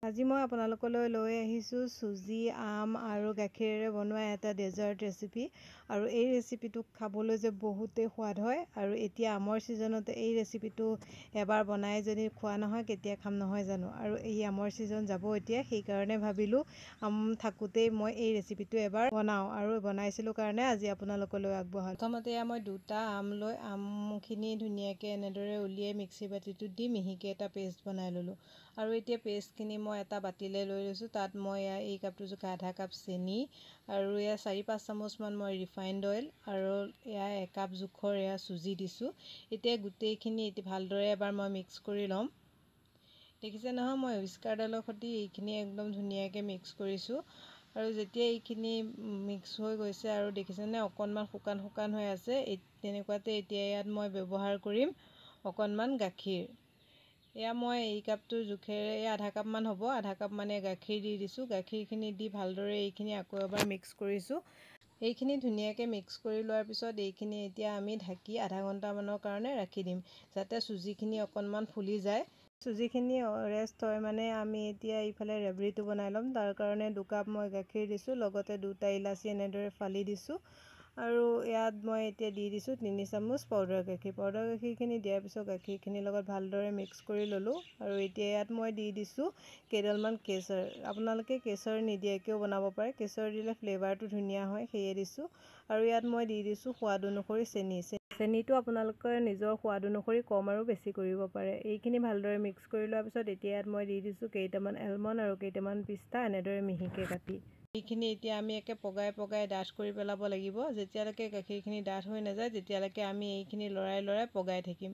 আজি মই আপোনালোকলৈ লৈ আহিছোঁ চুজি আম আৰু গাখীৰেৰে বনোৱা এটা ডেজাৰ্ট ৰেচিপি। আৰু এই ৰেচিপিটো খাবলৈ যে বহুতেই সোৱাদ হয়। আৰু এতিয়া আমৰ ছিজনতে এই ৰেচিপিটো এবাৰ বনাই যদি খোৱা নহয় কেতিয়া খাম নহয় জানো। আৰু এই আমৰ ছিজন যাব এতিয়া, সেইকাৰণে ভাবিলোঁ আম থাকোঁতেই মই এই ৰেচিপিটো এবাৰ বনাওঁ, আৰু বনাইছিলোঁ কাৰণে আজি আপোনালোকলৈ আগবঢ়ালোঁ। প্ৰথমতে মই দুটা আম লৈ আমখিনি ধুনীয়াকৈ এনেদৰে উলিয়াই মিক্সি বাতিটোত দি মিহিকৈ এটা পেষ্ট বনাই ল'লোঁ। আৰু এতিয়া পেষ্টখিনি মই এটা বাতিলৈ লৈ লৈছোঁ। তাত মই এই কাপটো জোখা আধা কাপ চেনি আৰু 4-5 চামুচমান মই ৰিফাইণ্ড অইল আৰু 1 কাপ জোখৰ চুজি দিছোঁ। এতিয়া গোটেইখিনি ভালদৰে এবাৰ মই মিক্স কৰি ল'ম। দেখিছে নহয়, মই হুইস্কাৰডালৰ সৈতে এইখিনি একদম ধুনীয়াকৈ মিক্স কৰিছোঁ। আৰু যেতিয়া এইখিনি মিক্স হৈ গৈছে আৰু দেখিছেনে অকণমান শুকান শুকান হৈ আছে, তেনেকুৱাতে এতিয়া ইয়াত মই ব্যৱহাৰ কৰিম অকণমান গাখীৰ। মই এই কাপটোৰ জোখেৰে আধা কাপমান হ'ব, আধা কাপ মানে গাখীৰ দি দিছোঁ। গাখীৰখিনি দি ভালদৰে এইখিনি আকৌ এবাৰ মিক্স কৰিছোঁ। এইখিনি ধুনীয়াকৈ মিক্স কৰি লোৱাৰ পিছত এইখিনি এতিয়া আমি ঢাকি আধা ঘণ্টামানৰ কাৰণে ৰাখি দিম, যাতে চুজিখিনি অকণমান ফুলি যায়। চুজিখিনি ৰেষ্ট হয় মানে আমি এতিয়া ইফালে ৰেবৰিটো বনাই ল'ম। তাৰ কাৰণে 2 কাপ মই গাখীৰ দিছোঁ, লগতে 2টা ইলাচি এনেদৰে ফালি দিছোঁ। আৰু ইয়াত মই এতিয়া দি দিছোঁ 3 চামুচ পাউডাৰ গাখীৰ। পাউডাৰ গাখীৰখিনি দিয়াৰ পিছত গাখীৰখিনিৰ লগত ভালদৰে মিক্স কৰি ল'লোঁ। আৰু এতিয়া ইয়াত মই দি দিছোঁ কেইডালমান কেশৰ। আপোনালোকে কেশৰ নিদিয়াকৈও বনাব পাৰে, কেশৰ দিলে ফ্লেভাৰটো ধুনীয়া হয়, সেয়ে দিছোঁ। আৰু ইয়াত মই দি দিছোঁ সোৱাদ অনুসৰি চেনি। চেনিটো আপোনালোকে নিজৰ সোৱাদ অনুসৰি কম আৰু বেছি কৰিব পাৰে। এইখিনি ভালদৰে মিক্স কৰি লোৱাৰ পিছত এতিয়া ইয়াত মই দি দিছোঁ কেইটামান এলমণ্ড আৰু কেইটামান পিস্তা এনেদৰে মিহিকৈ কাটি। এইখিনি এতিয়া আমি একে পগাই পগাই ডাঠ কৰি পেলাব লাগিব। যেতিয়ালৈকে গাখীৰখিনি ডাঠ হৈ নাযায় তেতিয়ালৈকে আমি এইখিনি লৰাই লৰাই পগাই থাকিম।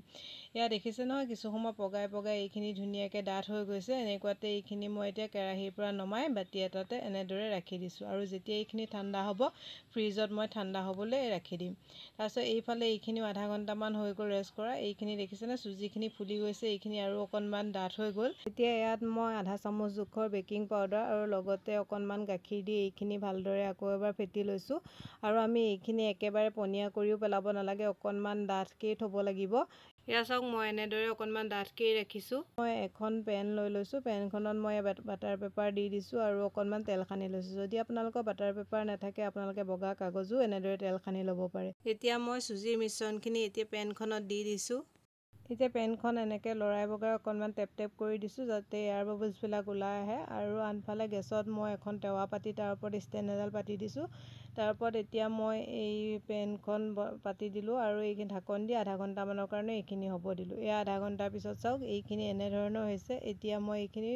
এয়া দেখিছে নহয়, কিছু সময় পগাই পগাই এইখিনি ধুনীয়াকৈ ডাঠ হৈ গৈছে। এনেকুৱাতে এইখিনি মই এতিয়া কেৰাহীৰ পৰা নমাই বাতি এটাতে এনেদৰে ৰাখি দিছোঁ। আৰু যেতিয়া এইখিনি ঠাণ্ডা হ'ব, ফ্ৰিজত মই ঠাণ্ডা হ'বলৈ ৰাখি দিম। তাৰপিছত এইফালে এইখিনিও আধা ঘণ্টামান হৈ গ'ল ৰেষ্ট কৰা। এইখিনি দেখিছেনে চুজিখিনি ফুলি গৈছে, এইখিনি আৰু অকণমান ডাঠ হৈ গ'ল। এতিয়া ইয়াত মই আধা চামুচ জোখৰ বেকিং পাউডাৰ আৰু লগতে অকণমান গাখীৰ দি এইখিনি ভালদৰে আকৌ এবাৰ ফেটি লৈছোঁ। আৰু আমি এইখিনি একেবাৰে পনীয়া কৰিও পেলাব নালাগে, অকণমান ডাঠকেই থ'ব লাগিব। এয়া চাওক, মই এনেদৰে অকণমান ডাঠকেই ৰাখিছোঁ। মই এখন পেন লৈ লৈছোঁ, পেনখনত মই বাটাৰ পেপাৰ দি দিছোঁ আৰু অকণমান তেল সানি লৈছোঁ। যদি আপোনালোকৰ বাটাৰ পেপাৰ নাথাকে আপোনালোকে বগা কাগজো এনেদৰে তেল সানি ল'ব পাৰে। এতিয়া মই চুজিৰ মিশ্ৰণখিনি এতিয়া পেনখনত দি দিছোঁ। এতিয়া পেনখন এনেকৈ লৰাই বগাই অকণমান টেপ টেপ কৰি দিছোঁ, যাতে এয়াৰ বাবলছবিলাক ওলাই আহে। আৰু আনফালে গেছত মই এখন টেৱা পাতি তাৰ ওপৰত ষ্টেণ্ড এডাল পাতি দিছোঁ। তাৰ ওপৰত এতিয়া মই এই পেনখন পাতি দিলোঁ আৰু এইখিনি ঢাকন দি আধা ঘণ্টামানৰ কাৰণে এইখিনি হ'ব দিলোঁ। আধা ঘণ্টাৰ পিছত চাওক, এইখিনি এনেধৰণৰ হৈছে। এতিয়া মই এইখিনি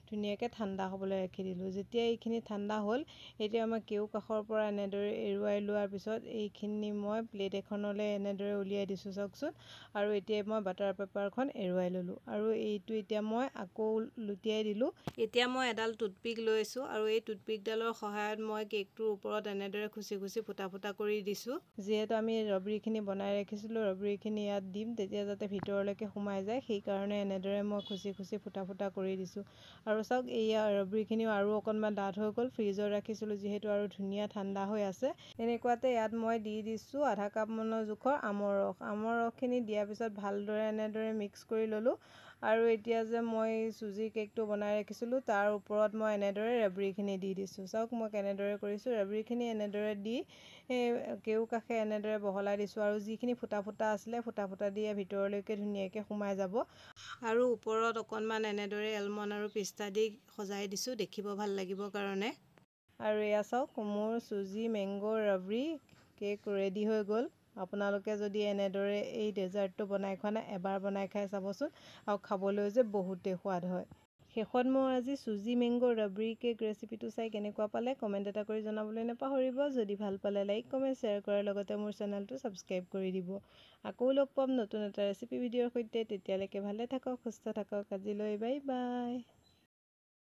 ধুনীয়াকৈ ঠাণ্ডা হ'বলৈ ৰাখি দিলোঁ। যেতিয়া এইখিনি ঠাণ্ডা হ'ল, এতিয়া মই কেউ কাষৰ পৰা এনেদৰে এৰুৱাই লোৱাৰ পিছত এইখিনি মই প্লেট এখনলৈ এনেদৰে উলিয়াই দিছোঁ চাওকচোন। আৰু এতিয়া মই বাটাৰ পেপাৰখন এৰুৱাই ল'লোঁ আৰু এইটো এতিয়া মই আকৌ লুটিয়াই দিলোঁ। এতিয়া মই এডাল টুথপিক লৈছোঁ আৰু এই টুথপিকডালৰ সহায়ত মই কেকটোৰ ওপৰত এনেদৰে খুচি খুচি ফুটা ফুটা কৰি দিছোঁ। যিহেতু আমি ৰবৰিখিনি বনাই ৰাখিছিলোঁ, ৰবৰিখিনি ইয়াত দিম তেতিয়া যাতে ভিতৰলৈকে সোমাই যায়, সেইকাৰণে এনেদৰে মই খুচি খুচি ফুটা ফুটা কৰি দিছোঁ। আৰু চাওক, এইয়া ৰবৰিখিনিও আৰু অকণমান ডাঠ হৈ গ'ল। ফ্ৰিজত ৰাখিছিলোঁ যিহেতু আৰু ধুনীয়া ঠাণ্ডা হৈ আছে। এনেকুৱাতে ইয়াত মই দি দিছোঁ আধা কাপমানৰ জোখৰ আমৰ ৰস। আমৰ ৰসখিনি দিয়াৰ পিছত ভালদৰে এনেদৰে মিক্স কৰি ল'লোঁ। আৰু এতিয়া যে মই চুজি কেকটো বনাই ৰাখিছিলোঁ তাৰ ওপৰত মই এনেদৰে ৰবৰিখিনি দি দিছোঁ। চাওক মই কেনেদৰে কৰিছোঁ, ৰবৰিখিনি এনেদৰে দি কেউ কাষে এনেদৰে বহলাই দিছোঁ। আৰু যিখিনি ফুটা ফুটা আছিলে, ফুটা ফুটা দি ভিতৰলৈকে ধুনীয়াকৈ সোমাই যাব। আৰু ওপৰত অকণমান এনেদৰে এলমণ্ড আৰু পিস্তা দি সজাই দিছোঁ দেখিব ভাল লাগিবৰ কাৰণে। আৰু এয়া চাওক, মোৰ চুজি মেংগো ৰবৰি কেক ৰেডি হৈ গ'ল। আপোনালোকে যদি এনেদৰে এই ডেজাৰ্টটো বনাই খোৱা নাই, এবাৰ বনাই খাই চাবচোন। আৰু খাবলৈও যে বহুতেই সোৱাদ হয়। শেষত মোৰ আজি চুজি মেংগো ৰবৰি কেক ৰেচিপিটো চাই কেনেকুৱা পালে কমেণ্ট এটা কৰি জনাবলৈ নাপাহৰিব। যদি ভাল পালে লাইক কমেণ্ট শ্বেয়াৰ কৰাৰ লগতে মোৰ চেনেলটো ছাবস্ক্ৰাইব কৰি দিব। আকৌ লগ পাম নতুন এটা ৰেচিপি ভিডিঅ'ৰ সৈতে। তেতিয়ালৈকে ভালে থাকক, সুস্থ থাকক। আজিলৈ বাই বাই।